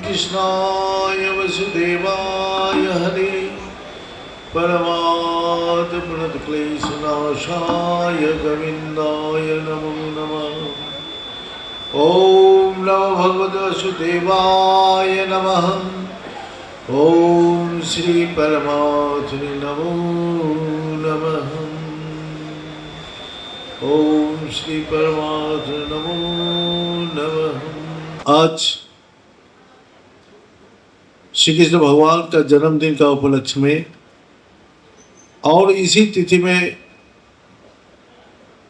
कृष्णाय वसुदेवाय हरे परमात्म प्रणतक्लेशनाशाय गोविन्दाय नमो नमः। ओम नमो भगवते वासुदेवाय नमः। ओम श्री परमात्मने नमो नमः। ओम श्री परमात्मने नमो नमः। आज श्री कृष्ण भगवान का जन्मदिन का उपलक्ष्य में और इसी तिथि में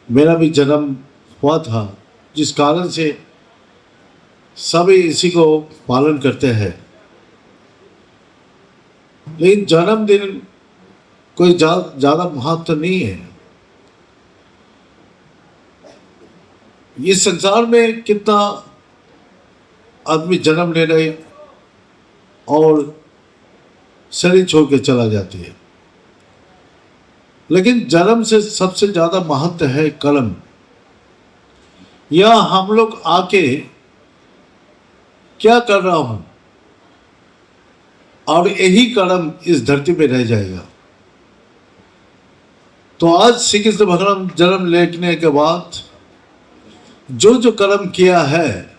मेरा भी जन्म हुआ था, जिस कारण से सभी इसी को पालन करते हैं। लेकिन जन्मदिन कोई ज़्यादा महत्व नहीं है। इस संसार में कितना आदमी जन्म ले रहे और शरीर छोड़ के चला जाती है, लेकिन जन्म से सबसे ज़्यादा महत्व है कर्म। यह हम लोग आके क्या कर रहा हूं, और यही कर्म इस धरती में रह जाएगा। तो आज श्री कृष्ण भगवान जन्म लेने के बाद जो कर्म किया है,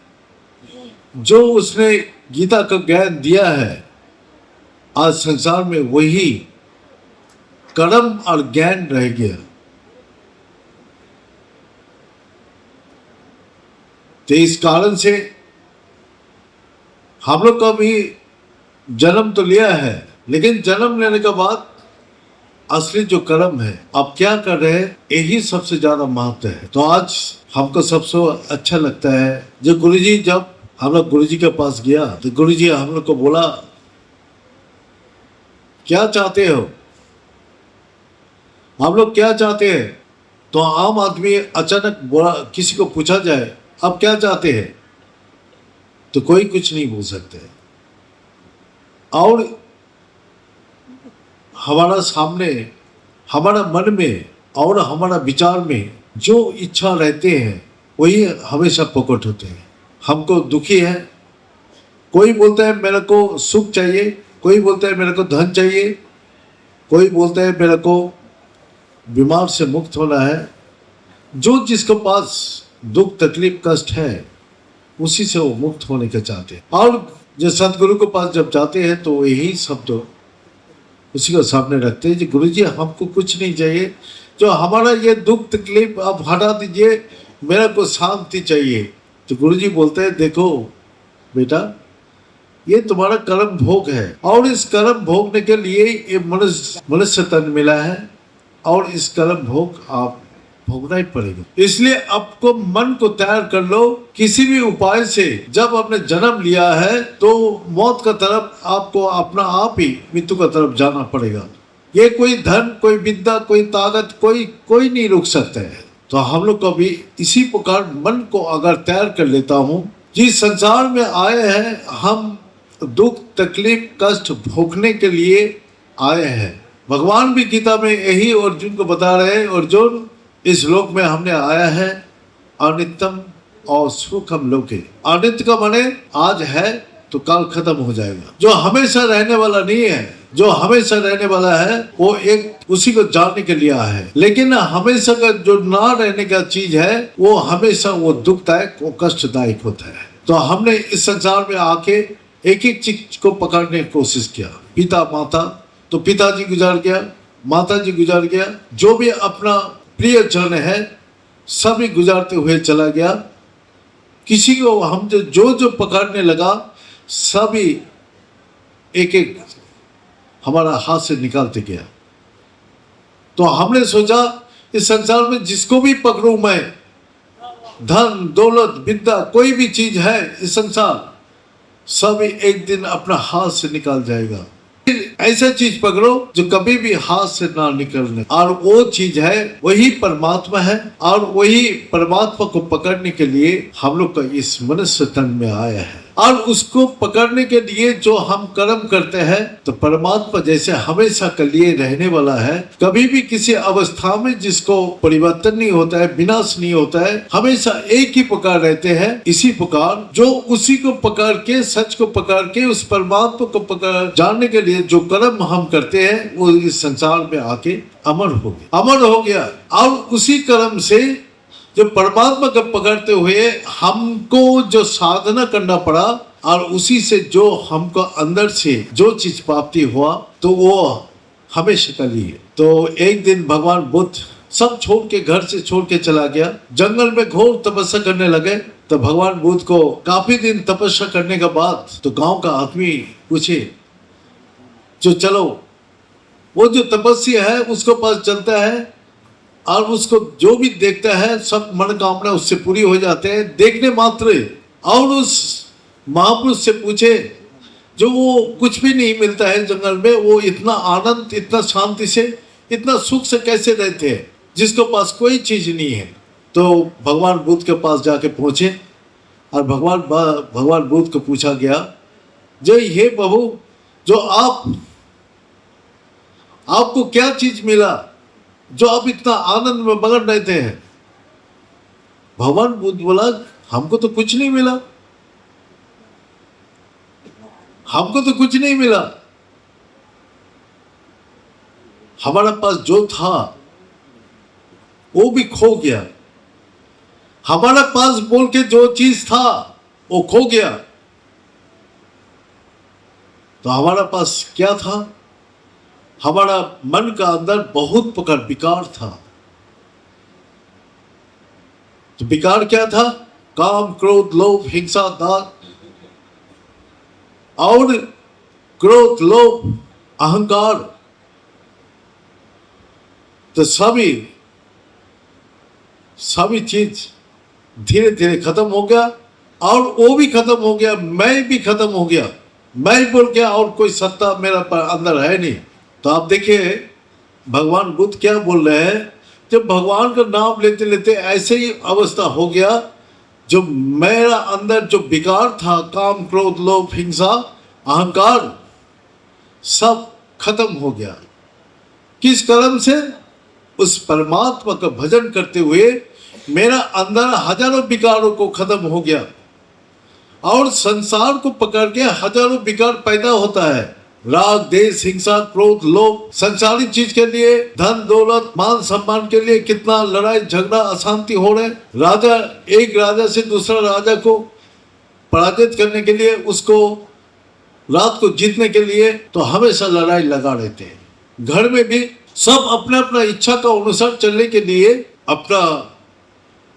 जो उसने गीता का ज्ञान दिया है, आज संसार में वही कर्म और ज्ञान रह गया। तो इस कारण से हम लोग का भी जन्म तो लिया है, लेकिन जन्म लेने के बाद असली जो कर्म है आप क्या कर रहे हैं, यही सबसे ज्यादा महत्व है। तो आज हमको सबसे अच्छा लगता है जो गुरुजी, जब हम लोग गुरुजी के पास गया तो गुरुजी हम लोग को बोला क्या चाहते हो, हम लोग क्या चाहते हैं। तो आम आदमी अचानक बोला, किसी को पूछा जाए आप क्या चाहते हैं, तो कोई कुछ नहीं बोल सकते। और हमारा सामने, हमारा मन में और हमारा विचार में जो इच्छा रहते हैं वही हमेशा प्रकट होते हैं। हमको दुखी है, कोई बोलता है मेरे को सुख चाहिए, कोई बोलता है मेरे को धन चाहिए, कोई बोलता है मेरे को बीमार से मुक्त होना है। जो जिसके पास दुख तकलीफ कष्ट है उसी से वो मुक्त होने का चाहते हैं। और जो सतगुरु के पास जब जाते हैं तो यही शब्द उसी को सामने रखते हैं, जी गुरु जी हमको कुछ नहीं चाहिए, जो हमारा ये दुख तकलीफ आप हटा दीजिए, मेरे को शांति चाहिए। तो गुरु जी बोलते हैं देखो बेटा, ये तुम्हारा कर्म भोग है, और इस कर्म भोगने के लिए ये मनुष्य तन मिला है, और इस कर्म भोग आप भोगना ही पड़ेगा। इसलिए आपको मन को तैयार कर लो, किसी भी उपाय से जब आपने जन्म लिया है तो मौत का तरफ आपको अपना आप ही मृत्यु का तरफ जाना पड़ेगा। ये कोई धन, कोई विद्या, कोई ताकत, कोई नहीं रुक सकता है। तो हम लोग को भी इसी प्रकार मन को अगर तैयार कर लेता हूँ, जिस संसार में आए हैं हम दुख तकलीफ कष्ट भोगने के लिए आए हैं। भगवान भी गीता में यही अर्जुन को बता रहे हैं, अर्जुन इस लोक में हमने आया है अनित्यम और सुखम लोके। अनित्य का माने आज है तो कल खत्म हो जाएगा, जो हमेशा रहने वाला नहीं है। जो हमेशा रहने वाला है वो एक उसी को जानने के लिए आया है, लेकिन हमेशा का जो ना रहने का चीज है वो हमेशा वो दुखदायक, वो कष्टदायक होता है। तो हमने इस संसार में आके एक एक चीज को पकड़ने की कोशिश किया। पिता माता, तो पिताजी गुजर गया, माता जी गुजर गया, जो भी अपना प्रिय जन है सभी गुजारते हुए चला गया। किसी को हम जो पकड़ने लगा सभी एक एक हमारा हाथ से निकालते गया। तो हमने सोचा इस संसार में जिसको भी पकड़ूं मैं, धन दौलत विद्या कोई भी चीज है इस संसार, सभी एक दिन अपना हाथ से निकाल जाएगा। ऐसा चीज पकड़ो जो कभी भी हाथ से ना निकलने, और वो चीज है वही परमात्मा है। और वही परमात्मा को पकड़ने के लिए हम लोग का इस मनुष्य तन में आया है। और उसको पकड़ने के लिए जो हम कर्म करते हैं, तो परमात्मा जैसे हमेशा के लिए रहने वाला है, कभी भी किसी अवस्था में जिसको परिवर्तन नहीं होता है, विनाश नहीं होता है, हमेशा एक ही प्रकार रहते हैं। इसी प्रकार जो उसी को पकड़ के, सच को पकड़ के, उस परमात्मा को पकड़ जानने के लिए जो कर्म हम करते हैं, वो इस संसार में आके अमर हो गया, अमर हो गया। और उसी कर्म से जो परमात्मा को पकड़ते हुए हमको जो साधना करना पड़ा, और उसी से जो हमको अंदर से जो चीज प्राप्ति हुआ, तो वो हमेशा के लिए। तो एक दिन भगवान बुद्ध सब छोड़ के, घर से छोड़ के चला गया, जंगल में घोर तपस्या करने लगे। तो भगवान बुद्ध को काफी दिन तपस्या करने के बाद तो गांव का आदमी पूछे, जो चलो वो जो तपस्या है उसको पास चलता है, और उसको जो भी देखता है सब मनोकामना उससे पूरी हो जाते हैं देखने मात्र। और उस महापुरुष से पूछे, जो वो कुछ भी नहीं मिलता है जंगल में, वो इतना आनंद, इतना शांति से, इतना सुख से कैसे रहते हैं, जिसके पास कोई चीज नहीं है। तो भगवान बुद्ध के पास जाके पहुंचे, और भगवान बुद्ध को पूछा गया, जो हे प्रभु, जो आपको क्या चीज मिला जो आप इतना आनंद में मगन रहते हैं? भगवान बुद्ध बोला, हमको तो कुछ नहीं मिला, हमको तो कुछ नहीं मिला। हमारे पास जो था वो भी खो गया, हमारे पास बोल के जो चीज था वो खो गया। तो हमारा पास क्या था? हमारा मन का अंदर बहुत प्रकार विकार था। तो विकार क्या था? काम, क्रोध, लोभ, हिंसा, दान, और क्रोध, लोभ, अहंकार, तो सभी चीज धीरे धीरे खत्म हो गया। और वो भी खत्म हो गया, मैं भी खत्म हो गया। मैं बोल के और कोई सत्ता मेरा अंदर है नहीं। तो आप देखिए भगवान बुद्ध क्या बोल रहे हैं, जब भगवान का नाम लेते लेते ऐसे ही अवस्था हो गया, जो मेरा अंदर जो विकार था, काम, क्रोध, लोभ, हिंसा, अहंकार, सब खत्म हो गया। किस कर्म से? उस परमात्मा का भजन करते हुए मेरा अंदर हजारों विकारों को खत्म हो गया। और संसार को पकड़ के हजारों विकार पैदा होता है, राग, देश, हिंसा, क्रोध, लोभ, संसारिक चीज के लिए, धन दौलत, मान सम्मान के लिए कितना लड़ाई झगड़ा अशांति हो रहे। राजा, एक राजा से दूसरा राजा को पराजित करने के लिए, उसको रात को जीतने के लिए तो हमेशा लड़ाई लगा रहते हैं। घर में भी सब अपना अपना इच्छा का अनुसार चलने के लिए अपना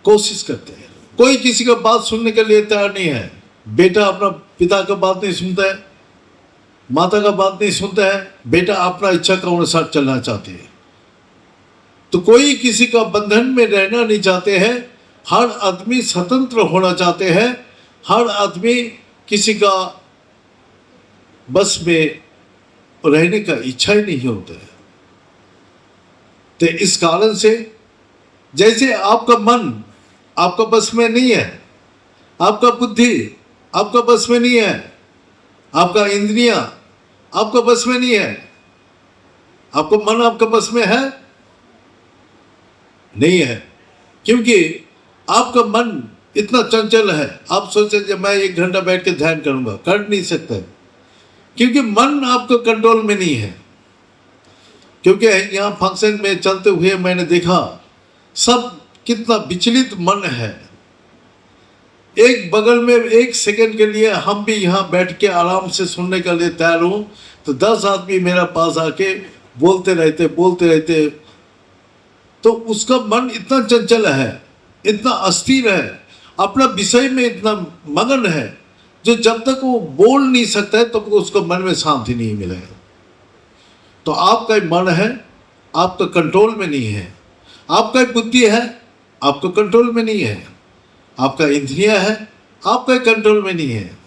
कोशिश करते हैं। कोई किसी का बात सुनने के लिए तैयार नहीं है। बेटा अपना पिता का बात नहीं सुनता है, माता का बात नहीं सुनता है, बेटा अपना इच्छा का अनुसार चलना चाहते हैं। तो कोई किसी का बंधन में रहना नहीं चाहते हैं। हर आदमी स्वतंत्र होना चाहते हैं। हर आदमी किसी का बस में रहने का इच्छा ही नहीं होता है। तो इस कारण से जैसे आपका मन आपका बस में नहीं है, आपका बुद्धि आपका बस में नहीं है, आपका इंद्रियां आपका बस में नहीं है, आपका मन आपका बस में है नहीं है, क्योंकि आपका मन इतना चंचल है। आप सोचे जब मैं 1 घंटा बैठ के ध्यान करूंगा, कर नहीं सकते, क्योंकि मन आपको कंट्रोल में नहीं है। क्योंकि यहाँ फंक्शन में चलते हुए मैंने देखा सब कितना विचलित मन है। एक बगल में 1 सेकंड के लिए हम भी यहाँ बैठ के आराम से सुनने के लिए तैयार हूँ, तो 10 आदमी मेरा पास आके बोलते रहते। तो उसका मन इतना चंचल है, इतना अस्थिर है, अपना विषय में इतना मगन है, जो जब तक वो बोल नहीं सकता है तब तो उसको मन में शांति नहीं मिलेगा। तो आपका मन है, आपका कंट्रोल में नहीं है। आपका बुद्धि है, आपको कंट्रोल में नहीं है। आपका इंद्रिय है, आपका कंट्रोल में नहीं है।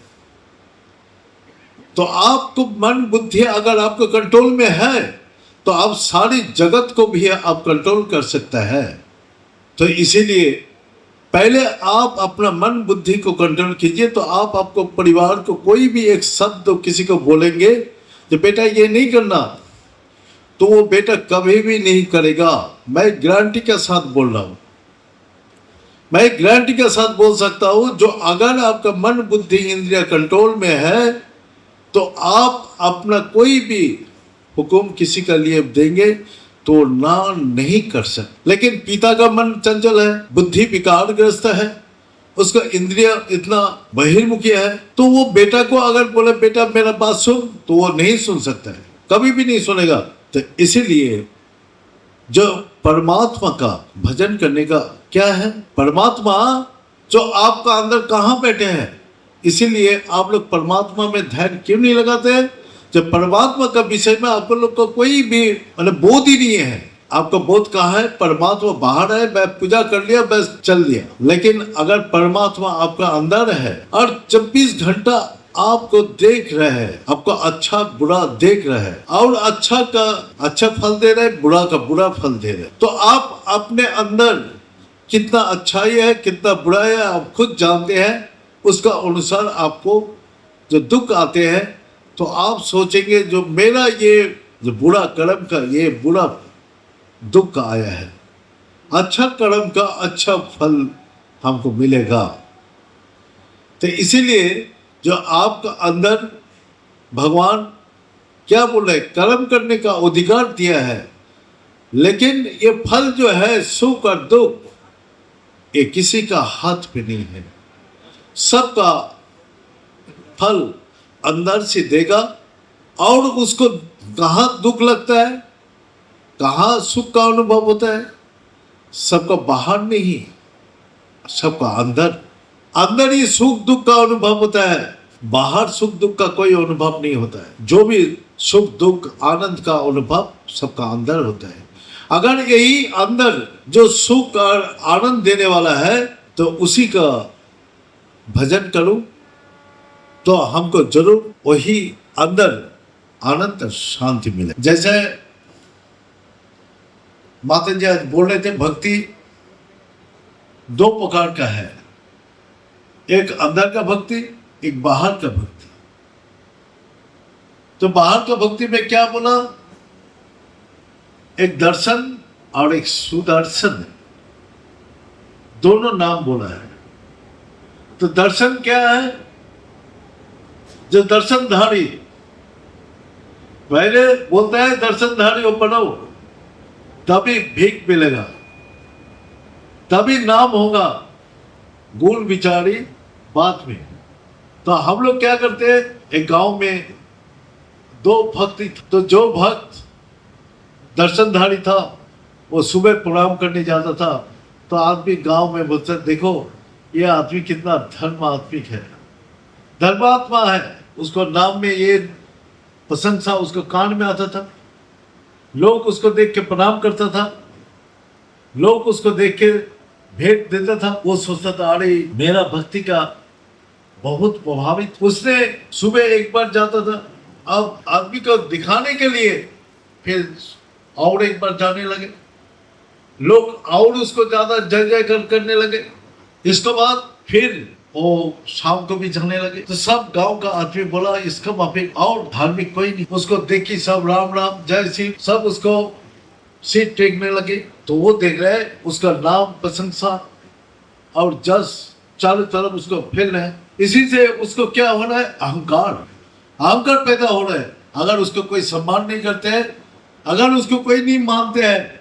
तो आपको मन बुद्धि अगर आपको कंट्रोल में है तो आप सारी जगत को भी आप कंट्रोल कर सकते हैं। तो इसीलिए पहले आप अपना मन बुद्धि को कंट्रोल कीजिए, तो आप आपको परिवार को कोई भी एक शब्द किसी को बोलेंगे कि बेटा ये नहीं करना, तो वो बेटा कभी भी नहीं करेगा। मैं गारंटी के साथ बोल रहा हूं, मैं गारंटी के साथ बोल सकता हूं, जो अगर आपका मन बुद्धि इंद्रिय कंट्रोल में है तो आप अपना कोई भी हुक्म किसी का लिए देंगे तो ना नहीं कर सकते। लेकिन पिता का मन चंचल है, बुद्धि विकारग्रस्त है, उसका इंद्रिय इतना बहिर्मुखी है, तो वो बेटा को अगर बोले बेटा मेरा बात सुन, तो वो नहीं सुन सकता है, कभी भी नहीं सुनेगा। तो इसीलिए जो परमात्मा का भजन करने का क्या है, परमात्मा जो आपका अंदर कहाँ बैठे हैं, इसीलिए आप लोग परमात्मा में ध्यान क्यों नहीं लगाते हैं? जब परमात्मा का विषय में आप लोग को कोई भी मतलब बोध ही नहीं है। आपका बोध कहाँ है? परमात्मा बाहर है, मैं पूजा कर लिया बस चल दिया। लेकिन अगर परमात्मा आपका अंदर है और 24 घंटा आपको देख रहे हैं, आपको अच्छा बुरा देख रहे हैं, और अच्छा का अच्छा फल दे रहे हैं, बुरा का बुरा फल दे रहे हैं, तो आप अपने अंदर कितना अच्छाई है कितना बुराई है आप खुद जानते हैं। उसका अनुसार आपको जो दुख आते हैं तो आप सोचेंगे जो मेरा ये जो बुरा कर्म का ये बुरा दुख आया है, अच्छा कर्म का अच्छा फल हमको मिलेगा। तो इसीलिए जो आपका अंदर भगवान क्या बोल रहे, कर्म करने का अधिकार दिया है, लेकिन ये फल जो है सुख और दुख ये किसी का हाथ में नहीं है, सबका फल अंदर से देगा। और उसको कहाँ दुख लगता है, कहाँ सुख का अनुभव होता है, सबका बाहर नहीं, सबका अंदर। अंदर ही सुख दुख का अनुभव होता है, बाहर सुख दुख का कोई अनुभव नहीं होता है। जो भी सुख दुख आनंद का अनुभव सबका अंदर होता है। अगर यही अंदर जो सुख और आनंद देने वाला है तो उसी का भजन करूं तो हमको जरूर वही अंदर आनंद और शांति मिले। जैसे माता जी आज बोल रहे थे, भक्ति दो प्रकार का है, एक अंदर का भक्ति, एक बाहर का भक्ति। तो बाहर का भक्ति में क्या बोला, एक दर्शन और एक सुदर्शन, दोनों नाम बोला है। तो दर्शन क्या है, जो दर्शनधारी, पहले बोलता है दर्शनधारी हो बनो, तभी भीख मिलेगा, तभी नाम होगा, गुण विचारी बात में। तो हम लोग क्या करते हैं, एक गांव में दो भक्त, तो जो भक्त दर्शनधारी था वो सुबह प्रणाम करने जाता था, तो आदमी गांव में बोलते देखो ये आदमी कितना धर्म आत्मिक है, धर्मात्मा है, उसको नाम में ये प्रशंसा उसको कान में आता था, लोग उसको देख के प्रणाम करता था, लोग उसको देख के भेंट देता था। वो सोचता था अरे मेरा भक्ति का बहुत प्रभावित। उसने सुबह एक बार जाता था, अब आदमी को दिखाने के लिए फिर और एक बार जाने लगे, लोग और उसको ज्यादा जय जय करने लगे। इसके बाद फिर वो शाम को भी जाने लगे, तो सब गांव का आदमी बोला इसका माफिक और धार्मिक कोई नहीं। उसको देखी सब राम राम जय शिव, सब उसको सीट टेकने लगे। तो वो देख रहे उसका नाम प्रशंसा और जस चारों तरफ उसको फैल रहे हैं। इसी से उसको क्या हो रहा है, अहंकार, अहंकार पैदा हो रहा है। अगर उसको कोई सम्मान नहीं करते हैं, अगर उसको कोई नहीं मानते हैं,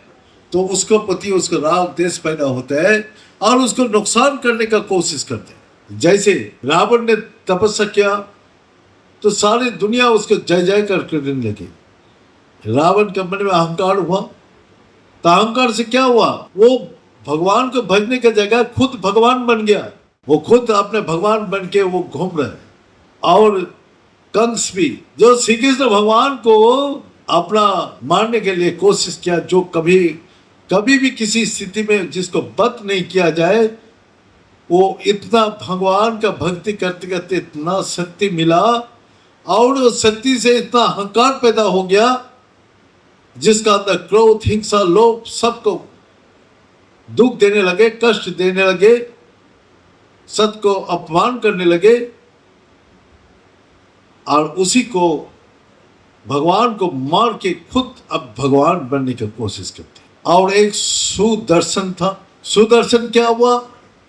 तो उसको प्रति उसको राग देश पैदा होता है और उसको नुकसान करने का कोशिश करते हैं। जैसे रावण ने तपस्या किया तो सारी दुनिया उसको जय जय करने लगी। रावण के मन में अहंकार हुआ, तो अहंकार से क्या हुआ, वो भगवान को भजने की जगह खुद भगवान बन गया। वो खुद अपने भगवान बन के वो घूम रहे। और कंस भी, जो श्री कृष्ण भगवान को अपना मारने के लिए कोशिश किया, जो कभी भी किसी स्थिति में जिसको वध नहीं किया जाए, वो इतना भगवान का भक्ति करते करते इतना शक्ति मिला और उस शक्ति से इतना अहंकार पैदा हो गया, जिसका अंदर क्रोध हिंसा लोभ सबको दुख देने लगे, कष्ट देने लगे। सत्य को अपमान करने लगे और उसी को भगवान को मार के खुद अब भगवान बनने की कोशिश करते। और एक सुदर्शन था। सुदर्शन क्या हुआ?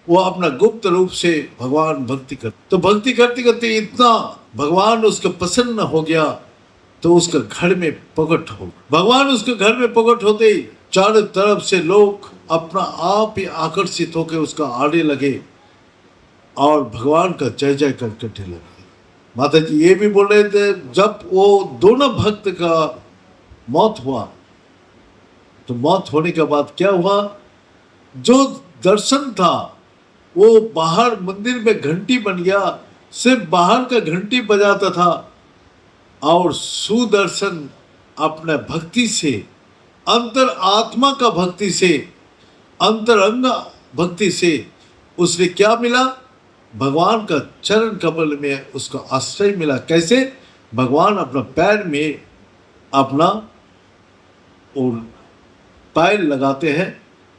वो अपना गुप्त रूप से भगवान भक्ति कर, तो भक्ति करते करते इतना भगवान उसका प्रसन्न हो गया तो उसका घर में प्रकट हो। भगवान उसके घर में प्रकट होते ही चारों तरफ से लोग अपना आप ही आकर्षित होकर उसका आने लगे और भगवान का जय जय करने लगे। माता जी ये भी बोल रहे थे जब वो दोनों भक्त का मौत हुआ तो मौत होने के बाद क्या हुआ? जो दर्शन था वो बाहर मंदिर में घंटी बन गया, सिर्फ बाहर का घंटी बजाता था और सुदर्शन अपने भक्ति से, अंतर आत्मा का भक्ति से, अंतरंग भक्ति से उसने क्या मिला? भगवान का चरण कमल में उसका आश्रय मिला। कैसे? भगवान अपना पैर में अपना और पैर लगाते हैं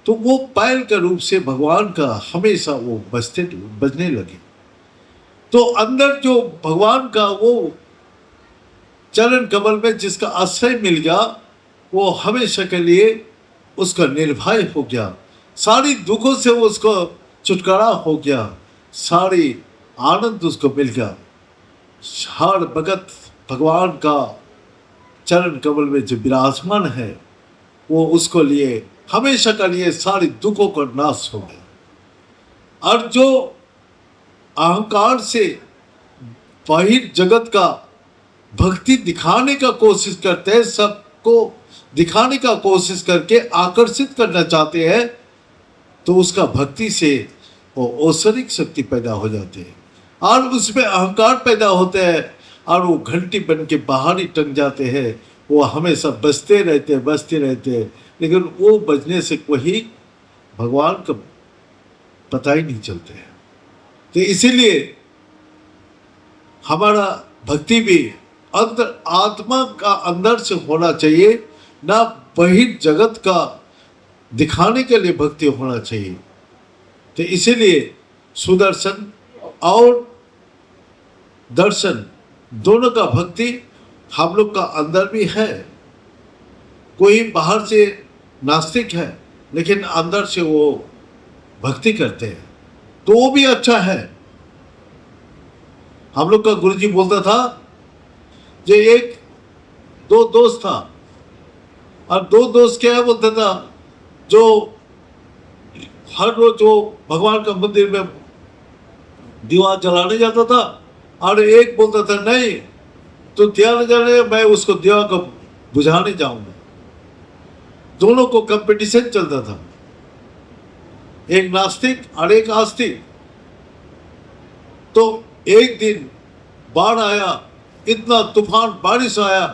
तो वो पैर का रूप से भगवान का हमेशा वो बजने लगे। तो अंदर जो भगवान का वो चरण कमल में जिसका आश्रय मिल गया वो हमेशा के लिए उसका निर्भय हो गया, सारी दुखों से उसको छुटकारा हो गया, सारी आनंद उसको मिल गया। हर भगत भगवान का चरण कमल में जो विराजमान है वो उसको लिए हमेशा का लिए सारी दुखों का नाश हो गया। और जो अहंकार से बाहिर जगत का भक्ति दिखाने का कोशिश करते हैं, सबको दिखाने का कोशिश करके आकर्षित करना चाहते हैं, तो उसका भक्ति से वो औसरिक शक्ति पैदा हो जाती है और उसमें अहंकार पैदा होते हैं और वो घंटी बन के बाहर ही टंग जाते हैं। वो हमेशा बजते रहते हैं लेकिन वो बजने से कोई भगवान का पता ही नहीं चलते हैं। तो इसीलिए हमारा भक्ति भी अंतर आत्मा का अंदर से होना चाहिए, ना बहिर् जगत का दिखाने के लिए भक्ति होना चाहिए। तो इसीलिए सुदर्शन और दर्शन दोनों का भक्ति हम लोग का अंदर भी है। कोई बाहर से नास्तिक है लेकिन अंदर से वो भक्ति करते हैं तो वो भी अच्छा है। हम लोग का गुरुजी बोलता था जो एक दो दोस्त था और दो दोस्त क्या बोलता था, जो हर रोज जो भगवान का मंदिर में दीवा जलाने जाता था और एक बोलता था नहीं तो दिया न जाने, मैं उसको दिया को बुझाने जाऊंगा। दोनों को कंपटीशन चलता था, एक नास्तिक और एक आस्तिक। तो एक दिन बाढ़ आया, इतना तूफान बारिश आया,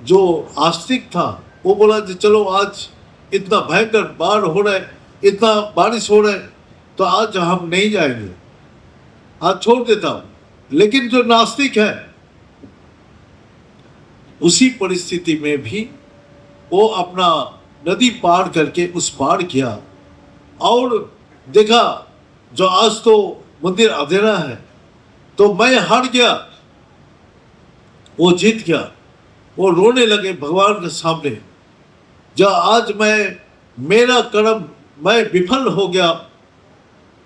जो आस्तिक था वो बोला कि चलो आज इतना भयंकर बाढ़ हो रहा है, इतना बारिश हो रहा है तो आज हम नहीं जाएंगे, आज छोड़ देता हूं। लेकिन जो नास्तिक है उसी परिस्थिति में भी वो अपना नदी पार करके उस पार किया और देखा जो आज तो मंदिर अंधेरा है तो मैं हार गया, वो जीत गया। वो रोने लगे भगवान के सामने, जो आज मेरा कर्म मैं विफल हो गया,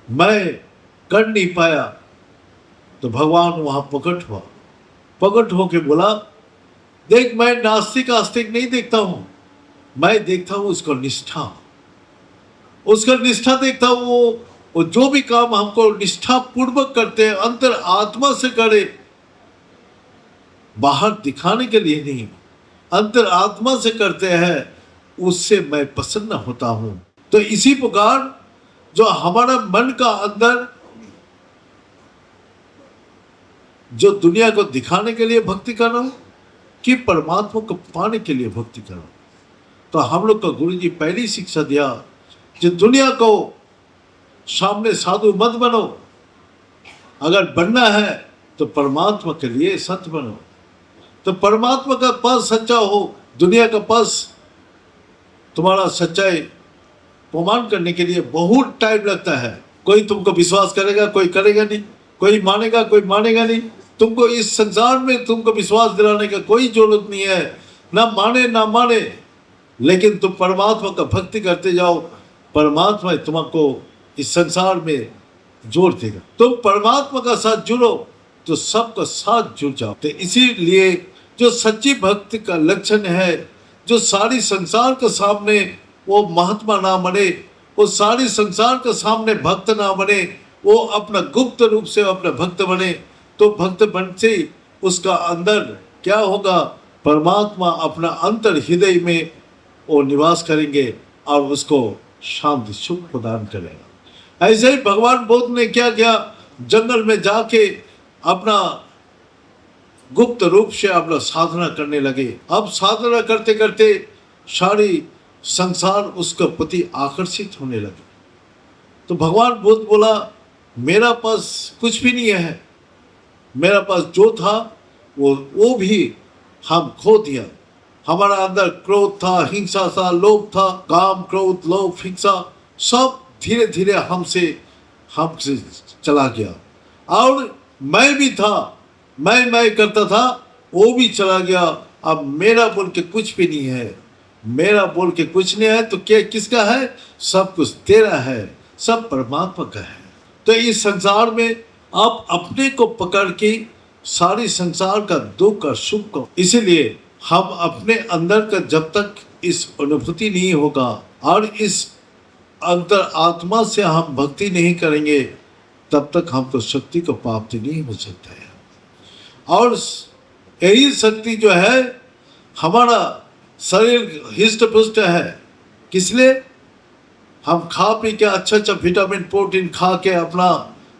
मैं कर नहीं पाया। तो भगवान वहां प्रकट होके बोला, देख मैं नास्तिक आस्तिक नहीं देखता हूं, मैं देखता हूं उसका निष्ठा देखता हूं। वो जो भी काम हमको निष्ठा पूर्वक करते हैं, अंतर आत्मा से करे, बाहर दिखाने के लिए नहीं, अंतर आत्मा से करते हैं, उससे मैं प्रसन्न होता हूं। तो इसी प्रकार जो हमारा मन का अंदर जो दुनिया को दिखाने के लिए भक्ति कर रहा हूं कि परमात्मा को पाने के लिए भक्ति कर रहा हूं, तो हम लोग का गुरुजी पहली शिक्षा दिया कि दुनिया को सामने साधु मत बनो, अगर बनना है तो परमात्मा के लिए सत्य बनो। तो परमात्मा का पद सच्चा हो, दुनिया का पद तुम्हारा सच्चाई प्रमाण करने के लिए बहुत टाइम लगता है, कोई तुमको विश्वास करेगा, कोई करेगा नहीं, कोई मानेगा, कोई मानेगा नहीं। तुमको इस संसार में तुमको विश्वास दिलाने का कोई जरूरत नहीं है, ना माने ना माने, लेकिन तुम परमात्मा का भक्ति करते जाओ, परमात्मा तुमको इस संसार में जोड़ देगा। तुम परमात्मा का साथ जुड़ो तो सबका साथ जुड़ जाओ। तो इसीलिए जो सच्ची भक्ति का लक्षण है, जो सारी संसार के सामने वो महात्मा ना बने, वो सारी संसार के सामने भक्त ना बने, वो अपना गुप्त रूप से अपना भक्त बने, तो भक्त बनते उसका अंदर क्या होगा, परमात्मा अपना अंतर हृदय में वो निवास करेंगे और उसको शांति सुख प्रदान करेगा। ऐसे ही भगवान बुद्ध ने क्या किया, जंगल में जाके अपना गुप्त रूप से अपना साधना करने लगे। अब साधना करते करते सारी संसार उसके प्रति आकर्षित होने लगे। तो भगवान बुद्ध बोला, मेरा पास कुछ भी नहीं है, मेरा पास जो था वो भी हम खो दिया। हमारा अंदर क्रोध था, हिंसा था, लोभ था, काम क्रोध लोभ हिंसा सब धीरे धीरे हमसे चला गया। और मैं भी था, मैं करता था, वो भी चला गया। अब मेरा बोल के कुछ भी नहीं है, मेरा बोल के कुछ नहीं है, तो क्या किसका है, सब कुछ तेरा है, सब परमात्मा का है। तो इस संसार में आप अपने को पकड़ के सारी संसार का दुख और सुख को, इसीलिए हम अपने अंदर का जब तक इस अनुभूति नहीं होगा और इस अंतर आत्मा से हम भक्ति नहीं करेंगे, तब तक हमको शक्ति को प्राप्ति नहीं हो सकता है। और यही शक्ति जो है, हमारा शरीर हिष्ट पुष्ट है, किसलिए, हम खा पी के अच्छा विटामिन प्रोटीन खा के अपना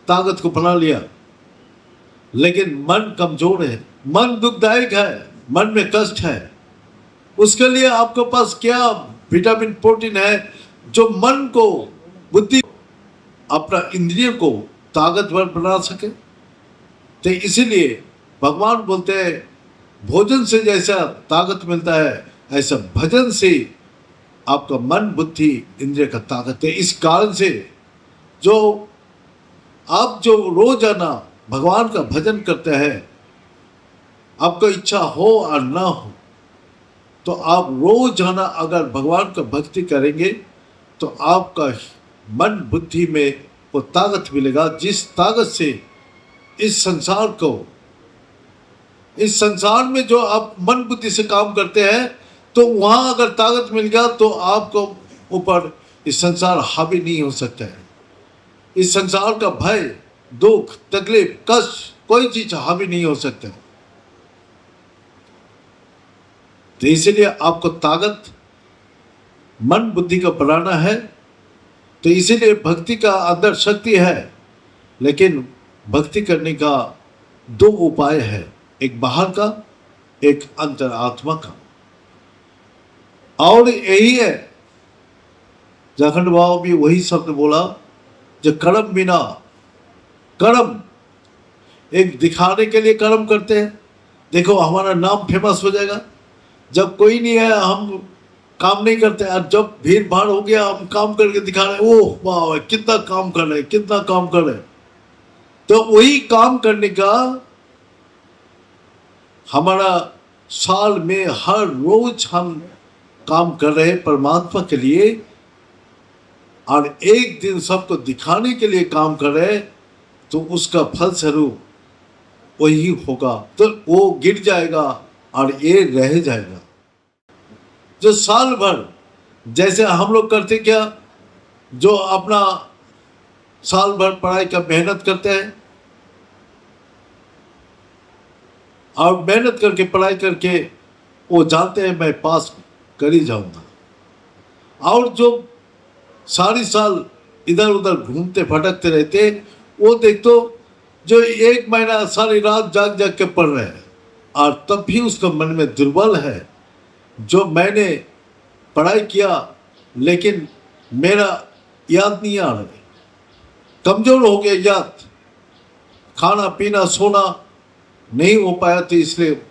ताकत को बना लिया, लेकिन मन कमजोर है, मन दुखदायक है, मन में कष्ट है। उसके लिए आपके पास क्या विटामिन प्रोटीन है जो मन को, बुद्धि, अपना इंद्रिय को ताकतवर बना सके। तो इसीलिए भगवान बोलते हैं, भोजन से जैसा ताकत मिलता है, ऐसा भजन से आपका मन बुद्धि इंद्रिय का ताकत है। इस कारण से जो आप जो रोजाना भगवान का भजन करते हैं, आपको इच्छा हो और ना हो, तो आप रोजाना अगर भगवान का भक्ति करेंगे तो आपका मन बुद्धि में वो ताकत मिलेगा, जिस ताकत से इस संसार में जो आप मन बुद्धि से काम करते हैं, तो वहां अगर ताकत मिल गया तो आपको ऊपर इस संसार हावी नहीं हो सकता है। इस संसार का भय, दुख, तकलीफ, कष्ट, कोई चीज हावी नहीं हो सकता है। तो इसीलिए आपको ताकत मन बुद्धि का बढ़ाना है। तो इसीलिए भक्ति का अंदर शक्ति है, लेकिन भक्ति करने का दो उपाय है, एक बाहर का, एक अंतर आत्मा का। और यही है, जाखंड बाबा भी वही शब्द बोला, जो कर्म बिना, कर्म एक दिखाने के लिए कर्म करते हैं, देखो हमारा नाम फेमस हो जाएगा। जब कोई नहीं है हम काम नहीं करते, और जब भीड़ भाड़ हो गया हम काम करके दिखा रहे, ओह वाह कितना काम कर रहे, कितना काम कर रहे। तो वही काम करने का हमारा साल में हर रोज हम काम कर रहे हैं परमात्मा के लिए, और एक दिन सबको दिखाने के लिए काम कर रहे, तो उसका फल स्वरूप वही होगा। तो वो गिर जाएगा और ये रह जाएगा। जो साल भर जैसे हम लोग करते क्या, जो अपना साल भर पढ़ाई का मेहनत करते हैं और मेहनत करके पढ़ाई करके वो जानते हैं मैं पास कर ही जाऊंगा, और जो सारी साल इधर उधर घूमते भटकते रहते, वो देख तो जो एक महीना सारी रात जाग जाग के पढ़ रहे हैं, और तब भी उसका मन में दुर्बल है, जो मैंने पढ़ाई किया लेकिन मेरा याद नहीं आ रहा, कमजोर हो गया याद, खाना पीना सोना नहीं हो पाया, तो इसलिए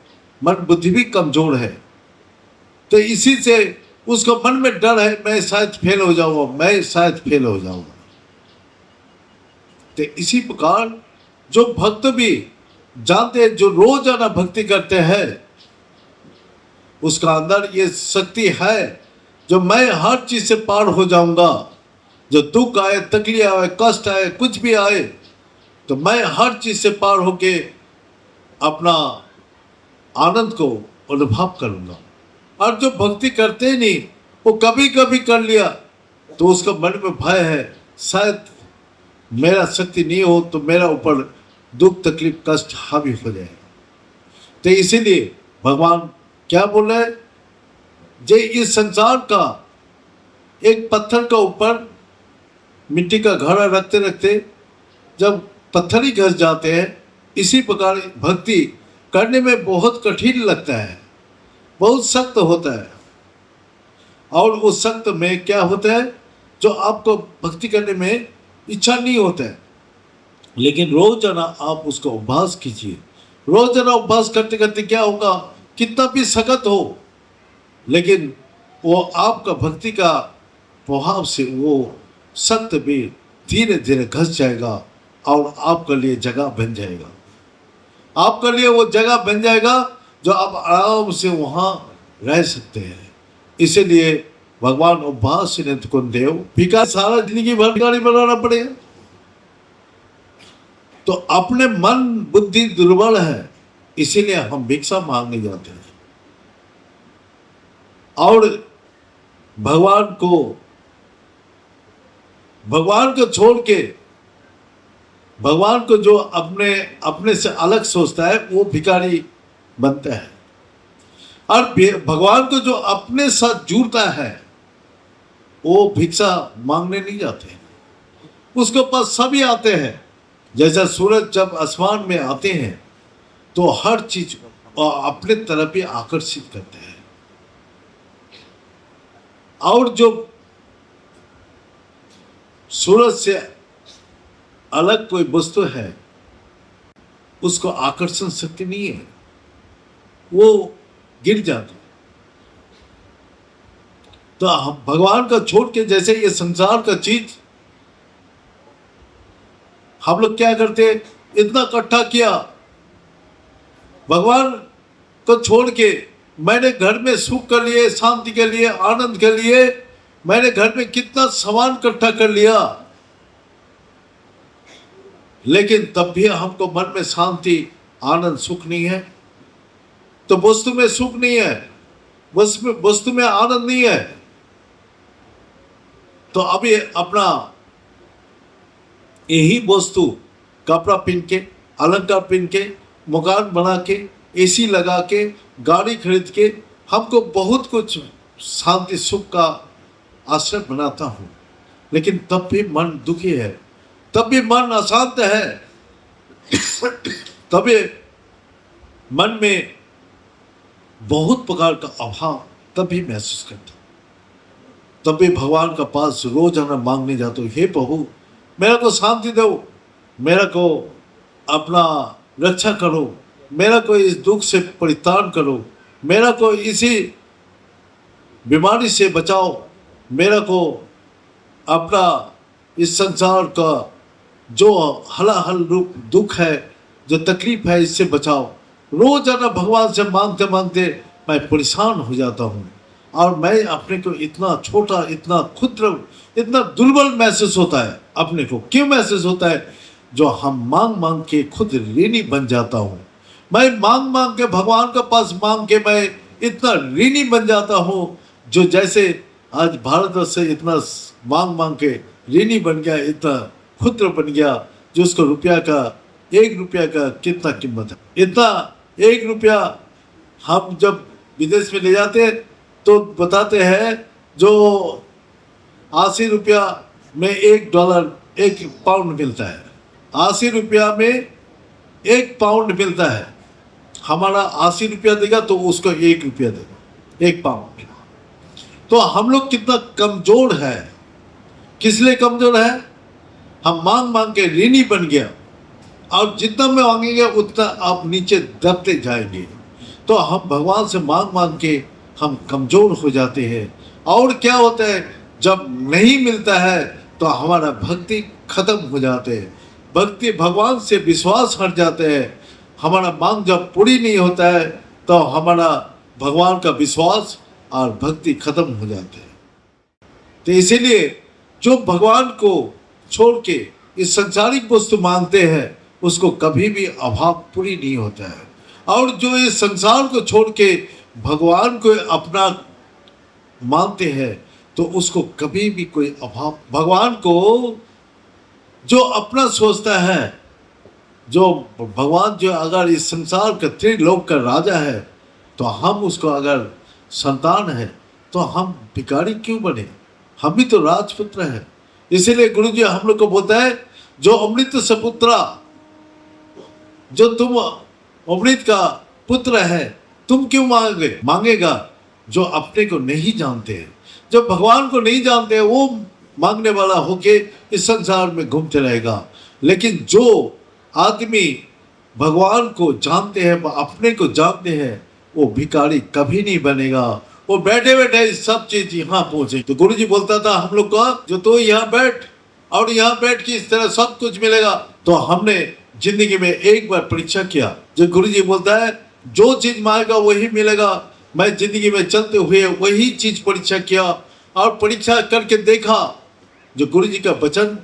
मन बुद्धि भी कमजोर है। तो इसी से उसको मन में डर है, मैं शायद फेल हो जाऊंगा, मैं शायद फेल हो जाऊंगा। तो इसी प्रकार जो भक्त भी जानते हैं, जो रोजाना भक्ति करते हैं, उसका अंदर ये शक्ति है जो मैं हर चीज से पार हो जाऊंगा। जो दुख आए, तकलीफ आए, कष्ट आए, कुछ भी आए, तो मैं हर चीज से पार होके अपना आनंद को अनुभव करूंगा। और जो भक्ति करते ही नहीं, वो कभी कभी कर लिया तो उसका मन में भय है, शायद मेरा शक्ति नहीं हो तो मेरा ऊपर दुख, तकलीफ, कष्ट हावी हो जाएगा। तो इसीलिए भगवान क्या बोल रहे हैं, जे इस संसार का एक पत्थर का ऊपर मिट्टी का घड़ा रखते रखते जब पत्थर ही घस जाते हैं, इसी प्रकार भक्ति करने में बहुत कठिन लगता है, बहुत सख्त होता है। और उस सख्त में क्या होता है, जो आपको भक्ति करने में इच्छा नहीं होता है, लेकिन रोजाना आप उसका अभ्यास कीजिए। रोजाना अभ्यास करते करते क्या होगा, कितना भी सख्त हो, लेकिन वो आपका भक्ति का प्रभाव से वो सख्त भी धीरे धीरे घस जाएगा और आपके लिए जगह बन जाएगा। आपके लिए वो जगह बन जाएगा जो आप आराम से वहाँ रह सकते हैं। इसीलिए भगवान अभ्यास नित्य कुंद देव भिखारी, सारा जिंदगी भर भिखारी बनाना पड़ेगा। तो अपने मन बुद्धि दुर्बल है, इसीलिए हम भिक्षा मांगने जाते हैं। और भगवान को छोड़ के, भगवान को जो अपने से अलग सोचता है वो भिखारी बनता है। और भगवान को जो अपने साथ जुड़ता है वो भिक्षा मांगने नहीं जाते, उसके पास सभी आते हैं। जैसा सूरज जब आसमान में आते हैं तो हर चीज अपने तरफ ही आकर्षित करते हैं। और जो सूरज से अलग कोई वस्तु है उसको आकर्षण शक्ति नहीं है, वो गिर जाता है। तो हम भगवान का छोड़ के, जैसे ये संसार का चीज हम लोग क्या करते, इतना इकट्ठा किया, भगवान को छोड़ के मैंने घर में सुख के लिए, शांति के लिए, आनंद के लिए मैंने घर में कितना सामान इकट्ठा कर लिया, लेकिन तब भी हमको मन में शांति, आनंद, सुख नहीं है। तो वस्तु में सुख नहीं है, वस्तु में आनंद नहीं है। तो अभी अपना यही वस्तु, कपड़ा पहन के, अलंकार पहन के, मकान बना के, एसी लगा के, गाड़ी खरीद के हमको बहुत कुछ शांति सुख का आश्रय बनाता हूँ, लेकिन तब भी मन दुखी है, तब भी मन अशांत है, तभी मन में बहुत प्रकार का अभाव तभी महसूस करता हूँ। तभी भगवान का पास रोजाना मांगने जाता हूँ, हे प्रभु मेरा को शांति दो, मेरा को अपना रक्षा करो, मेरा को इस दुख से परित्राण करो, मेरा को इसी बीमारी से बचाओ, मेरा को अपना इस संसार का जो हलाहल रूप दुख है, जो तकलीफ है, इससे बचाओ। रोजाना भगवान से मांगते मांगते मैं परेशान हो जाता हूँ और मैं अपने को इतना छोटा, इतना क्षुद्र, इतना दुर्बल महसूस होता है। अपने को क्यों महसूस होता है? जो हम मांग मांग के खुद ऋणी बन जाता हूँ। मैं मांग मांग के, भगवान के पास मांग के मैं इतना ऋणी बन जाता हूँ, जो जैसे आज भारतवर्ष से इतना मांग मांग के ऋणी बन गया, इतना क्षुद्र बन गया, जो उसको रुपया का, 1 रुपया का कितना कीमत है। इतना 1 रुपया हम जब विदेश में ले जाते हैं तो बताते हैं जो 80 रुपया में $1, 1 पाउंड मिलता है। 80 रुपया में 1 पाउंड मिलता है। हमारा 80 रुपया देगा तो उसको 1 रुपया देगा, 1 पाउंड। तो हम लोग कितना कमजोर है। किस लिए कमजोर है? हम मांग मांग के ऋणी बन गया, और जितना में मांगेंगे उतना आप नीचे दबते जाएंगे। तो हम भगवान से मांग मांग के हम कमजोर हो जाते हैं। और क्या होता है, जब नहीं मिलता है तो हमारा भक्ति खत्म हो जाते हैं। भक्ति भगवान से विश्वास हट जाते हैं, हमारा मांग जब पूरी नहीं होता है तो हमारा भगवान का विश्वास और भक्ति खत्म हो जाते हैं। तो इसीलिए जो भगवान को छोड़ के इस सांसारिक वस्तु मानते हैं उसको कभी भी अभाव पूरी नहीं होता है, और जो इस संसार को छोड़ के भगवान को अपना मानते हैं तो उसको कभी भी कोई अभाव, भगवान को जो अपना सोचता है, जो भगवान जो अगर इस संसार का त्रिलोक का राजा है तो हम उसको अगर संतान है तो हम भिखारी क्यों बने, हम भी तो राजपुत्र हैं। इसीलिए गुरु जी हम लोग को बोलता है जो अमृत सपुत्रा, जो तुम अमृत का पुत्र है तुम क्यों मांगेगा जो अपने को नहीं जानते हैं, जो भगवान को नहीं जानते हैं वो मांगने वाला होके इस संसार में घूमते रहेगा। लेकिन जो आदमी भगवान को जानते हैं, अपने को जानते हैं, वो भिखारी कभी नहीं बनेगा, वो बैठे बैठे सब चीज यहाँ पहुंचे। तो गुरु जी बोलता था हम लोग का जो तो यहाँ बैठ और यहाँ बैठ के इस तरह सब कुछ मिलेगा। तो हमने जिंदगी में एक बार परीक्षा किया, जो गुरु जी बोलता है जो चीज मांगेगा वही मिलेगा। मैं जिंदगी में चलते हुए वही चीज परीक्षा किया और परीक्षा करके देखा जो गुरु जी का वचन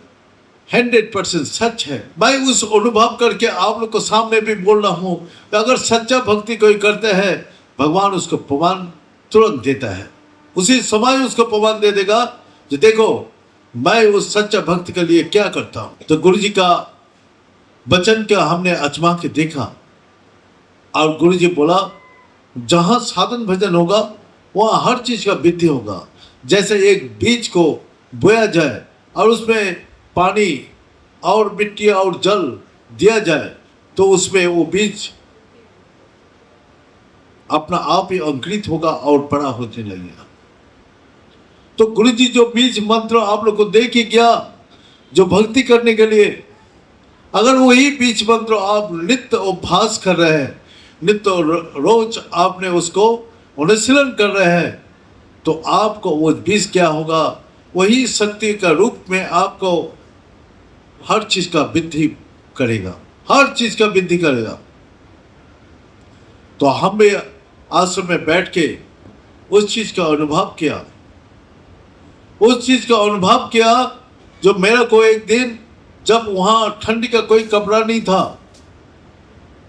100% सच है। मैं उस अनुभव करके आप लोग को सामने भी बोल रहा हूँ, अगर सच्चा भक्ति कोई करते हैं भगवान उसको प्रमाण तुरंत देता है, उसी समय उसको प्रमाण दे देगा जो देखो मैं उस सच्चा भक्त के लिए क्या करता हूँ। तो गुरु जी का वचन का हमने आजमा के देखा और गुरु जी बोला जहाँ साधन भजन होगा वहाँ हर चीज का वृद्धि होगा। जैसे एक बीज को बोया जाए और उसमें पानी और मिट्टी और जल दिया जाए तो उसमें वो बीज अपना आप ही अंकुरित होगा और बड़ा होने लगेगा। तो गुरु जी जो बीज मंत्र आप लोग को दे के गया जो भक्ति करने के लिए, अगर वही बीज मंत्र आप नित्य अभ्यास कर रहे हैं, नित्य रोज आपने उसको अनुशीलन कर रहे हैं तो आपको वो बीज क्या होगा, वही शक्ति का रूप में आपको हर चीज का वृद्धि करेगा, हर चीज का वृद्धि करेगा। तो हम भी आश्रम में बैठ के उस चीज का अनुभव किया, उस चीज का अनुभव किया जो मेरा को एक दिन जब वहां ठंडी का कोई कपड़ा नहीं था,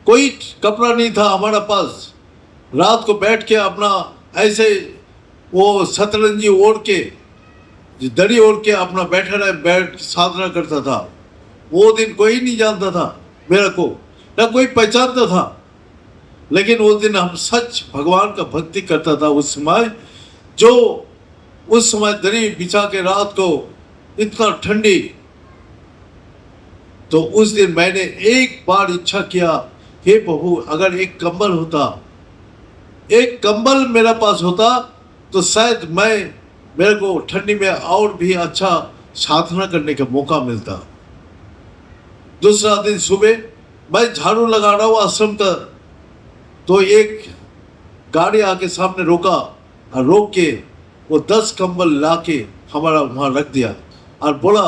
कोई कपड़ा नहीं था हमारा पास, रात को बैठ के अपना ऐसे वो सतरंजी ओढ़ के दरी ओढ़ के अपना बैठा रहे, बैठ साधना करता था। वो दिन कोई नहीं जानता था मेरा को, ना कोई पहचानता था, लेकिन उस दिन हम सच भगवान का भक्ति करता था। उस समय जो उस समय दरी बिछा के रात को इतना ठंडी, तो उस दिन मैंने एक बार इच्छा किया हे प्रभु अगर एक कंबल होता, एक कंबल मेरे पास होता तो शायद मेरे को ठंडी में और भी अच्छा साधना करने का मौका मिलता। दूसरा दिन सुबह मैं झाड़ू लगा रहा हूँ आश्रम का, तो एक गाड़ी आके सामने रोका और रोक के वो 10 कंबल लाके हमारा वहाँ रख दिया और बोला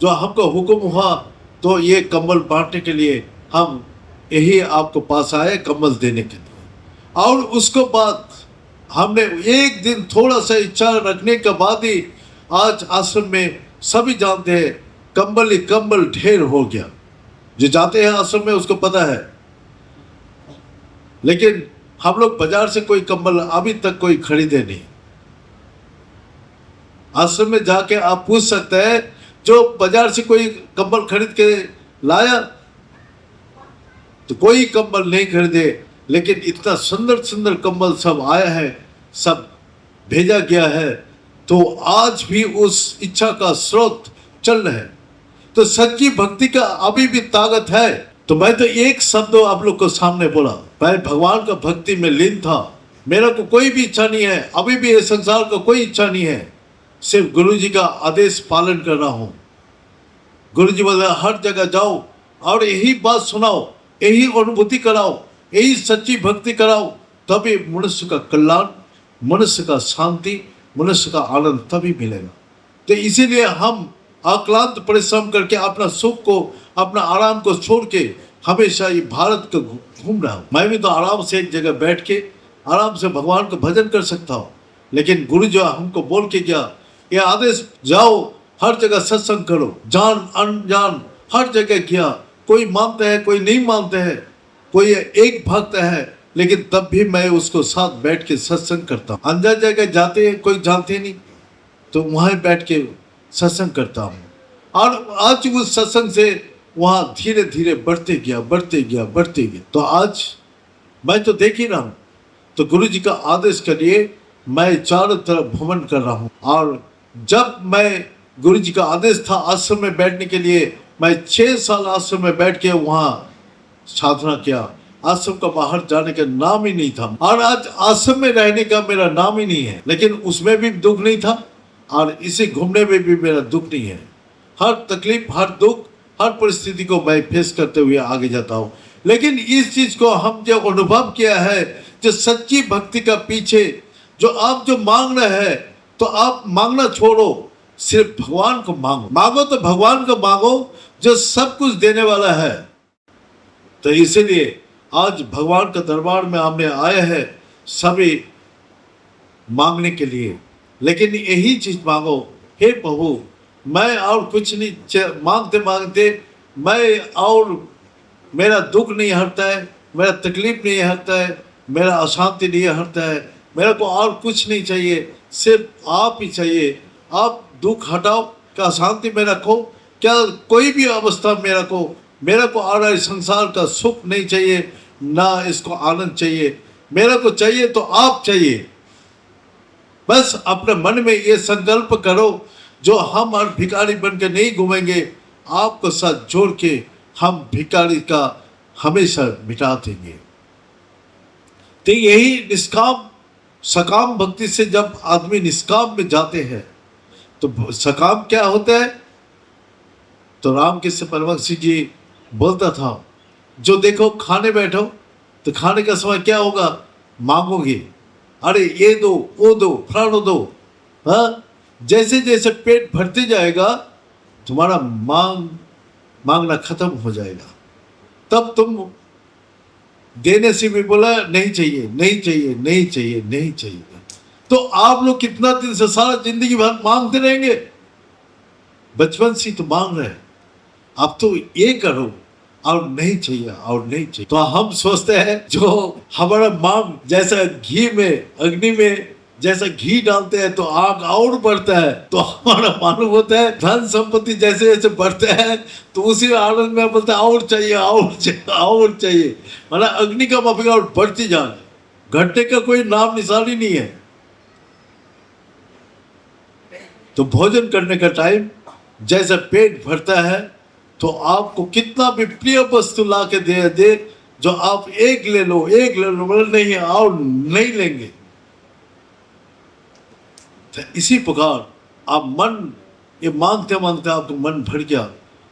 जो हमको हुक्म हुआ तो ये कंबल बांटने के लिए हम यही आपको पास आए कंबल देने के लिए। और उसको बाद हमने एक दिन थोड़ा सा इच्छा रखने के बाद ही आज आश्रम में सभी जानते हैं कंबल ही कंबल ढेर हो गया। जो जाते हैं आश्रम में उसको पता है, लेकिन हम लोग बाजार से कोई कंबल अभी तक कोई खरीदे नहीं। आश्रम में जाके आप पूछ सकते हैं जो बाजार से कोई कंबल खरीद के लाया तो कोई कंबल नहीं खरीदे, लेकिन इतना सुंदर सुंदर कंबल सब आया है, सब भेजा गया है। तो आज भी उस इच्छा का स्रोत चल रहा है। तो सच्ची भक्ति का अभी भी ताकत है। तो मैं तो एक शब्द आप लोग को सामने बोला, मैं भगवान का भक्ति में लीन था, मेरा को कोई भी इच्छा नहीं है, अभी भी इस संसार का कोई इच्छा नहीं है, सिर्फ गुरु जी का आदेश पालन कर रहा हूँ। गुरु जी बोले हर जगह जाओ और यही बात सुनाओ, यही अनुभूति कराओ, यही सच्ची भक्ति कराओ, तभी मनुष्य का कल्याण, मनुष्य का शांति, मनुष्य का आनंद तभी मिलेगा। तो इसीलिए हम अक्लांत परिश्रम करके अपना सुख को अपना आराम को छोड़ के हमेशा ये भारत को घूम रहा हूँ। मैं भी तो आराम से एक जगह बैठ के आराम से भगवान का भजन कर सकता हूँ, लेकिन गुरु जो हमको बोल के गया, ये आदेश, जाओ हर जगह सत्संग करो, जान अनजान हर जगह किया। कोई मानते हैं, कोई नहीं मानते हैं, कोई एक भक्त है, लेकिन तब भी मैं उसको साथ बैठ के सत्संग करता हूँ। अंदर जगह जाते हैं, कोई जानते नहीं, तो वहाँ बैठ के सत्संग करता हूँ। और आज उस सत्संग से वहाँ धीरे धीरे बढ़ते गया। तो आज मैं तो देख ही रहा हूँ, तो गुरु जी का आदेश के लिए मैं चारों तरफ भ्रमण कर रहा हूँ। और जब मैं गुरु जी का आदेश था आश्रम में बैठने के लिए, मैं 6 साल आश्रम में बैठ के वहाँ साधना किया। आश्रम का बाहर जाने का नाम ही नहीं था, और आज आश्रम में रहने का मेरा नाम ही नहीं है। लेकिन उसमें भी दुख नहीं था, और इसे घूमने में भी मेरा दुख नहीं है। हर तकलीफ, हर दुख, हर परिस्थिति को मैं फेस करते हुए आगे जाता हूँ। लेकिन इस चीज को हम जो अनुभव किया है, जो सच्ची भक्ति का पीछे जो आप जो मांग रहे हैं, तो आप मांगना छोड़ो, सिर्फ भगवान को मांगो। मांगो तो भगवान को मांगो जो सब कुछ देने वाला है। तो इसीलिए आज भगवान का दरबार में हमने आए हैं सभी मांगने के लिए। लेकिन यही चीज मांगो, हे प्रभु, मैं और कुछ नहीं मांगते मांगते मैं, और मेरा दुख नहीं हटता है, मेरा तकलीफ नहीं हटता है, मेरा अशांति नहीं हटता है, मेरे को और कुछ नहीं चाहिए, सिर्फ आप ही चाहिए। आप दुख हटाओ, क्या अशांति में रखो, क्या कोई भी अवस्था में रखो, मेरे को आ रहा है संसार का सुख नहीं चाहिए, ना इसको आनंद चाहिए, मेरे को चाहिए तो आप चाहिए। बस अपने मन में ये संकल्प करो, जो हम और भिखारी बन के नहीं घूमेंगे, आपको साथ जोड़ के हम भिखारी का हमेशा मिटा देंगे। तो यही निष्काम सकाम भक्ति से जब आदमी निष्काम में जाते हैं, तो सकाम क्या होता है? तो रामकृष्ण परमहंस जी बोलता था, जो देखो खाने बैठो तो खाने का समय क्या होगा, मांगोगे, अरे ये दो, वो दो, फलाना दो। हाँ, जैसे जैसे पेट भरते जाएगा, तुम्हारा मांगना खत्म हो जाएगा। तब तुम देने से भी बोला नहीं चाहिए, नहीं चाहिए, नहीं चाहिए, नहीं चाहिए। तो आप लोग कितना दिन से सारा जिंदगी भर मांगते रहेंगे? बचपन से तो मांग रहे हैं, अब तो ये करो, और नहीं चाहिए, और नहीं चाहिए। तो हम सोचते हैं जो हमारा मांग जैसा घी में, अग्नि में जैसा घी डालते हैं तो आग और बढ़ता है, तो हमारा मालूम होता है धन संपत्ति जैसे जैसे बढ़ते हैं, तो उसी आनंद में बोलता है और चाहिए, और चाहिए, और चाहिए। मतलब अग्नि का माफिक और बढ़ती जा रही, घटने का कोई नाम निशान ही नहीं है। तो भोजन करने का टाइम जैसा पेट भरता है, तो आपको कितना भी प्रिय वस्तु ला के दे, जो आप एक ले लो, बोले नहीं और नहीं लेंगे। तो इसी प्रकार आप मन, ये मांगते मांगते आपको मन भर गया,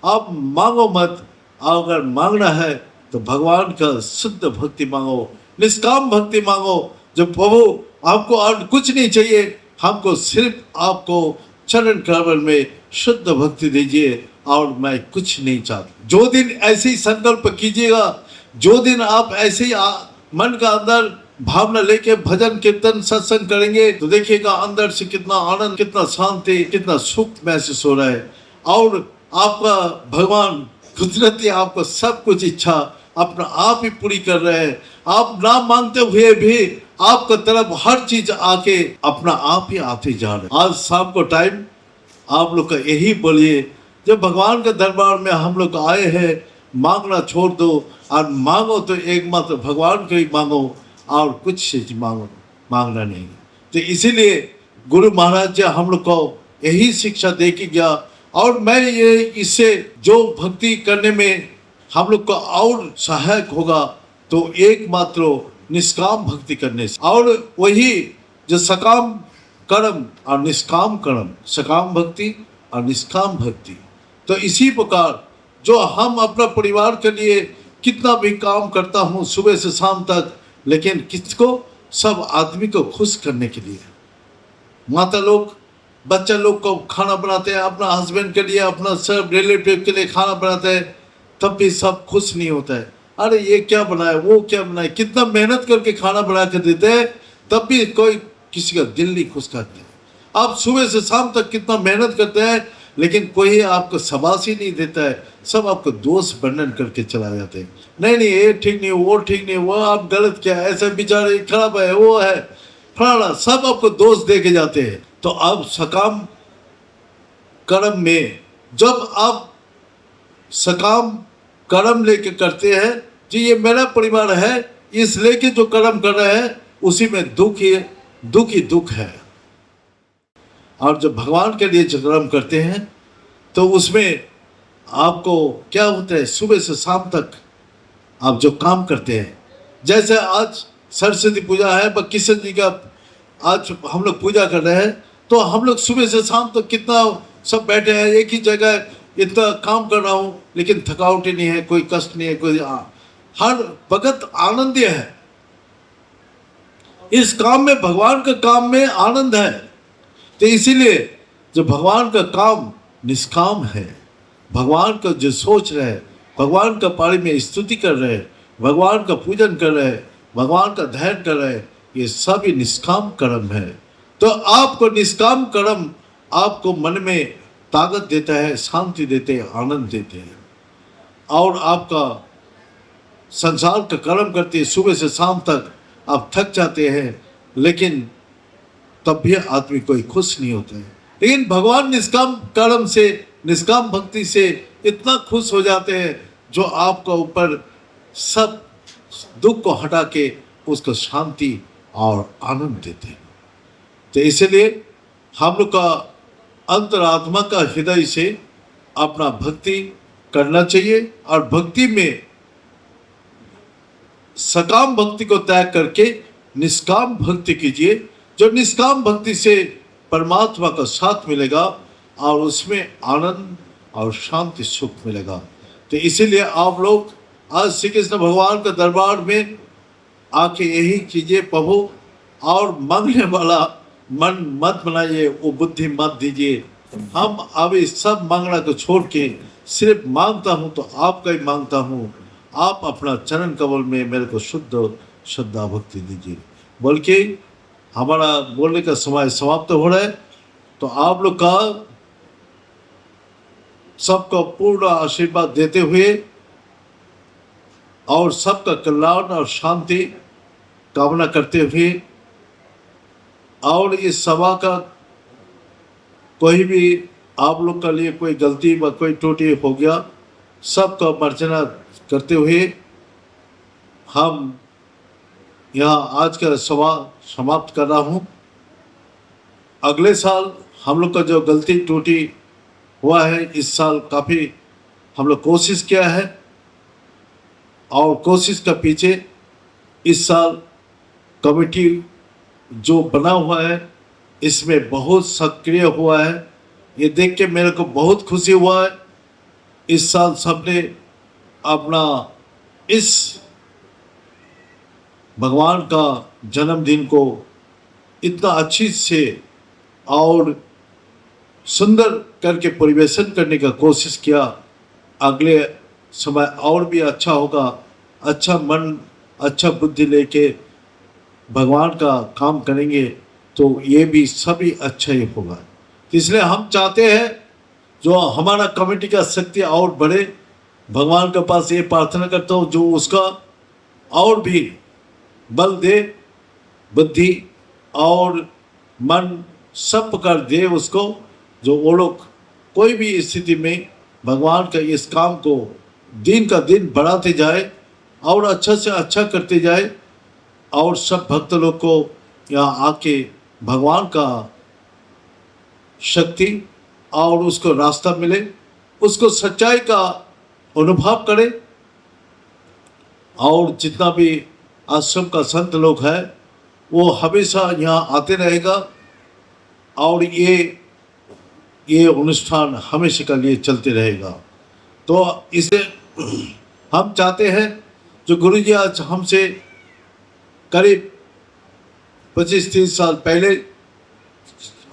आप मांगो मत। अगर मांगना है तो भगवान का शुद्ध भक्ति मांगो, निष्काम भक्ति मांगो। जो प्रभु आपको और कुछ नहीं चाहिए, हमको सिर्फ आपको चरण कमल में शुद्ध भक्ति दीजिए, और मैं कुछ नहीं चाहता। जो दिन ऐसे ही संकल्प कीजिएगा, जो दिन आप ऐसे ही मन का अंदर भावना लेके भजन कीर्तन सत्संग करेंगे, तो देखिएगा अंदर से कितना आनंद, कितना शांति, कितना सुख महसूस हो रहा है। और आपका भगवान कुदरती आपको सब कुछ इच्छा अपना आप ही पूरी कर रहे हैं। आप ना मांगते हुए भी आपका तरफ हर चीज आके अपना आप ही आते जा रहे हैं। आज शाम को टाइम आप लोग का यही बोलिए, जब भगवान के दरबार में हम लोग आए हैं, मांगना छोड़ दो, और मांगो तो एकमात्र भगवान को ही मांगो, और कुछ चीज मांगना नहीं। तो इसीलिए गुरु महाराज जी हम लोग को यही शिक्षा दे के गया। और मैं ये इससे जो भक्ति करने में हम लोग को और सहायक होगा, तो एकमात्र निष्काम भक्ति करने से, और वही जो सकाम कर्म और निष्काम कर्म, सकाम भक्ति और निष्काम भक्ति। तो इसी प्रकार जो हम अपना परिवार के लिए कितना भी काम करता हूँ सुबह से शाम तक, लेकिन किसको, सब आदमी को खुश करने के लिए। माता लोग, बच्चा लोग को खाना बनाते हैं, अपना हस्बैंड के लिए, अपना सब रिलेटिव के लिए खाना बनाते हैं, तब भी सब खुश नहीं होता है। अरे ये क्या बनाए, वो क्या बनाए, कितना मेहनत करके खाना बना कर देते हैं, तब भी कोई किसी का दिल नहीं खुश करता है। आप सुबह से शाम तक कितना मेहनत करते हैं, लेकिन कोई आपको शाबाशी नहीं देता है, सब आपको दोष वर्णन करके चला जाते हैं। नहीं नहीं, ये ठीक नहीं, वो ठीक नहीं, वो आप गलत, क्या ऐसे विचार खराब है, वो है फलाना, सब आपको दोष दे के जाते हैं। तो अब सकाम कर्म में जब आप सकाम कर्म लेके करते हैं, जी ये मेरा परिवार है, इस लेके जो कर्म कर रहे हैं उसी में दुख ही दुख है। और जब भगवान के लिए जो कर्म करते हैं तो उसमें आपको क्या होता है, सुबह से शाम तक आप जो काम करते हैं, जैसे आज सरस्वती पूजा है, किशन जी का आज हम लोग पूजा कर रहे हैं, तो हम लोग सुबह से शाम तक कितना सब बैठे हैं एक ही जगह, इतना काम कर रहा हूँ, लेकिन थकावट ही नहीं है, कोई कष्ट नहीं है, कोई हर वक्त आनंद है। इस काम में, भगवान का काम में आनंद है। तो इसीलिए जो भगवान का काम निष्काम है, भगवान का जो सोच रहे, भगवान का पारी में स्तुति कर रहे, भगवान का पूजन कर रहे, भगवान का ध्यान कर रहे, ये सब ही निष्काम कर्म है। तो आपको निष्काम कर्म आपको मन में ताकत देता है, शांति देते हैं, आनंद देते हैं। और आपका संसार का कर्म करते सुबह से शाम तक आप थक जाते हैं, लेकिन तब भी आदमी कोई खुश नहीं होता है। लेकिन भगवान निष्काम कर्म से, निष्काम भक्ति से इतना खुश हो जाते हैं, जो आपका ऊपर सब दुख को हटा के उसको शांति और आनंद देते हैं। तो इसलिए हम लोग का अंतरात्मा का हृदय से अपना भक्ति करना चाहिए, और भक्ति में सकाम भक्ति को त्याग करके निष्काम भक्ति कीजिए। जो निष्काम भक्ति से परमात्मा का साथ मिलेगा और उसमें आनंद और शांति सुख मिलेगा। तो इसीलिए आप लोग आज श्री कृष्ण भगवान का दरबार में आके यही कीजिए प्रभु, और मांगने वाला मन मत बनाइए, वो बुद्धि मत दीजिए। हम अभी सब मांगना को छोड़ के सिर्फ मांगता हूँ तो आपका ही मांगता हूँ, आप अपना चरण कमल में मेरे को शुद्ध श्रद्धा भक्ति दीजिए। बोल के हमारा बोलने का समय समाप्त हो रहा है। तो आप लोग का सबको पूर्ण आशीर्वाद देते हुए और सबका कल्याण और शांति कामना करते हुए, और इस सभा का कोई भी आप लोग का लिए कोई गलती व कोई त्रुटि हो गया, सबका मार्जना करते हुए हम यहाँ आज का सभा समाप्त कर रहा हूँ। अगले साल हम लोग का जो गलती त्रुटि हुआ है, इस साल काफ़ी हम लोग कोशिश किया है, और कोशिश का पीछे इस साल कमेटी जो बना हुआ है इसमें बहुत सक्रिय हुआ है। ये देख के मेरे को बहुत खुशी हुआ है। इस साल सबने अपना इस भगवान का जन्मदिन को इतना अच्छी से और सुंदर करके परिवेशन करने का कोशिश किया। अगले समय और भी अच्छा होगा, अच्छा मन अच्छा बुद्धि लेके भगवान का काम करेंगे तो ये भी सभी अच्छा ही होगा। इसलिए हम चाहते हैं जो हमारा कमेटी का शक्ति और बढ़े, भगवान के पास ये प्रार्थना करता हूँ जो उसका और भी बल दे, बुद्धि और मन सब प्रकार दे उसको, जो वो लोग कोई भी स्थिति में भगवान का इस काम को दिन का दिन बढ़ाते जाए और अच्छा से अच्छा करते जाए, और सब भक्त लोग को यहाँ आके भगवान का शक्ति और उसको रास्ता मिले, उसको सच्चाई का अनुभव करे। और जितना भी आश्रम का संत लोग है वो हमेशा यहाँ आते रहेगा, और ये अनुष्ठान हमेशा के लिए चलते रहेगा। तो इसे हम चाहते हैं जो गुरु जी आज हमसे करीब 25-30 साल पहले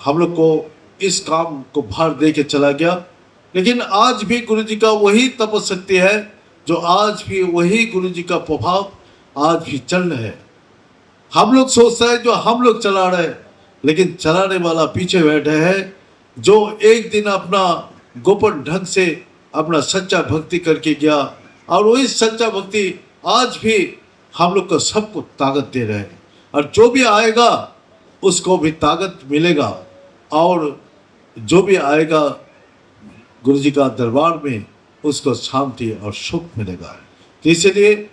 हम लोग को इस काम को भार दे के चला गया, लेकिन आज भी गुरु जी का वही तपशक्ति है जो आज भी वही गुरु जी का प्रभाव आज भी चल रहा है। हम लोग सोचते हैं जो हम लोग चला रहे हैं, लेकिन चलाने वाला पीछे बैठे हैं, जो एक दिन अपना गोपन ढंग से अपना सच्चा भक्ति करके गया, और वही सच्चा भक्ति आज भी हम लोग को सबको ताकत दे रहे हैं। और जो भी आएगा उसको भी ताकत मिलेगा, और जो भी आएगा गुरु जी का दरबार में उसको शांति और सुख मिलेगा। तो इसलिए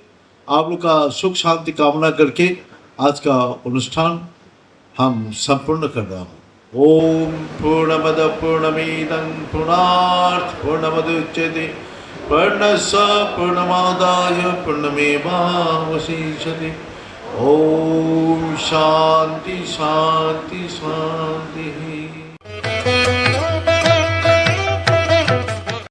आप लोग का सुख शांति कामना करके आज का अनुष्ठान हम संपूर्ण कर रहा हूँ। ओम पूर्णमद पूर्णमिदं पूर्णात् पूर्णमुदच्यते पूर्णस्य पूर्णमादाय पूर्णमेवावशिष्यते। ओम शांति शांति शांति।